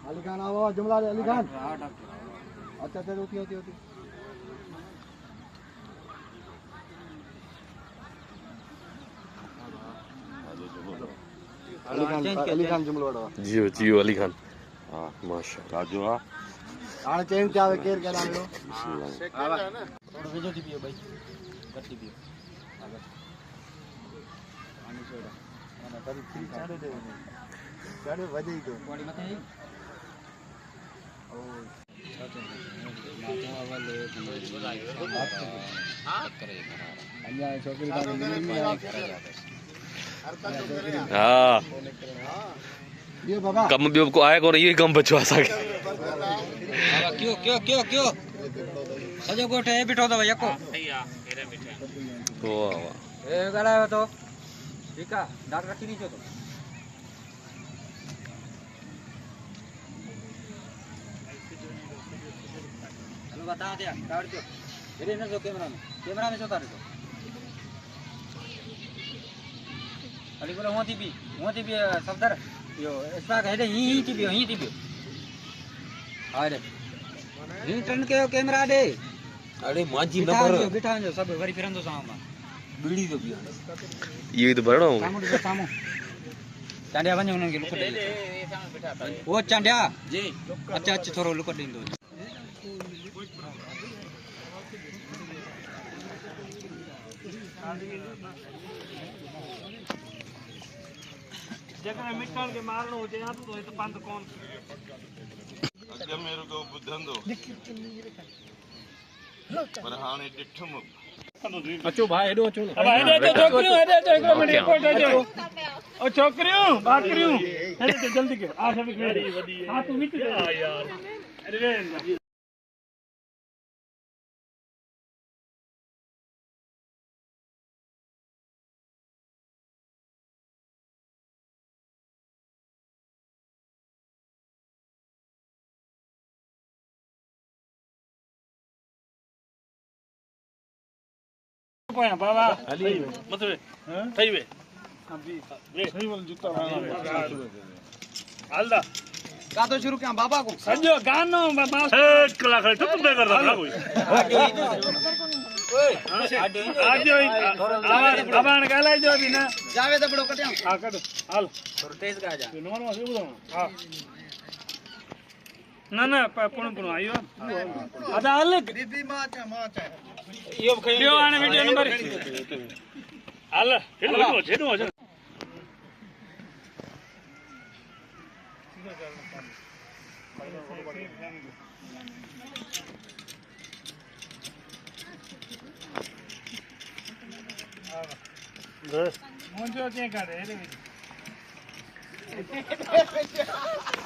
अली खान आओ जुमला अली खान अच्छा अच्छा होती होती होती अली खान जुमलो वाला जियो जियो अली खान हां माशाल्लाह राजू हां आने चेंज क्या है केयर क्या नाम लो थोड़ा भेजो थी पियो भाई कट्टी पियो पानी सोडा ना कभी फ्री चाड़ो दे गाड़ी बजे ही तो बॉडी मत है ओ मातो वाले हां करे अन्या छोकरी का नहीं हां ये बाबा कम बियो को आए को ये कम बचवा सके बाबा क्यों क्यों क्यों क्यों सजो गोठे बिठो दो यको सही आ मेरे बिठे वाह वाह ए गला तो ठीक है डाक रखी नीचे तो चलो बता दिया काट दो मेरे न जो कैमरा में जो तारे तो अली बोले होती भी सफदर यो स्पाक है ही थी भी अरे रिटर्न के कैमरा दे अरे माजी न बिठा जो सब वरी फिरंदो सामा बीड़ी तो पियो ये तो भरणो सामो चांडिया वने उनन के लुक दे वो चांडिया जी अच्छा अच्छा थोरो लुक दींदो जगह मिटण के मारणो हुजे या तो तो पंध कोन अॼु मेरे को ॿुधंदो पर हाणे ॾिठुम अचो भाई हेडो अचो अब हेडे छोकरियों हेडे हिकड़ो मिनट रिपोर्ट अचो ओ छोकरियों बाकरियों हेडे जल्दी कयो आ सब वडी हां तू विच यार अरे कोया बाबा अली मतलब सही वे हां जी सही वाला जूता हालदा का तो शुरू क्या बाबा को सजो गानो बाबा 1 कलाक तो बे करदा ना कोई ओए आज अबान गालाई जो भी ना जावे तो बड़ो कटिया हां कट हाल थोड़ा तेज का जा नंबर में से बुझो हां ना पुण आयो अदा हाल दीदी मां चा यो खयो आने वीडियो नंबर हाल हेडो जेडो हो मुझे क्या करे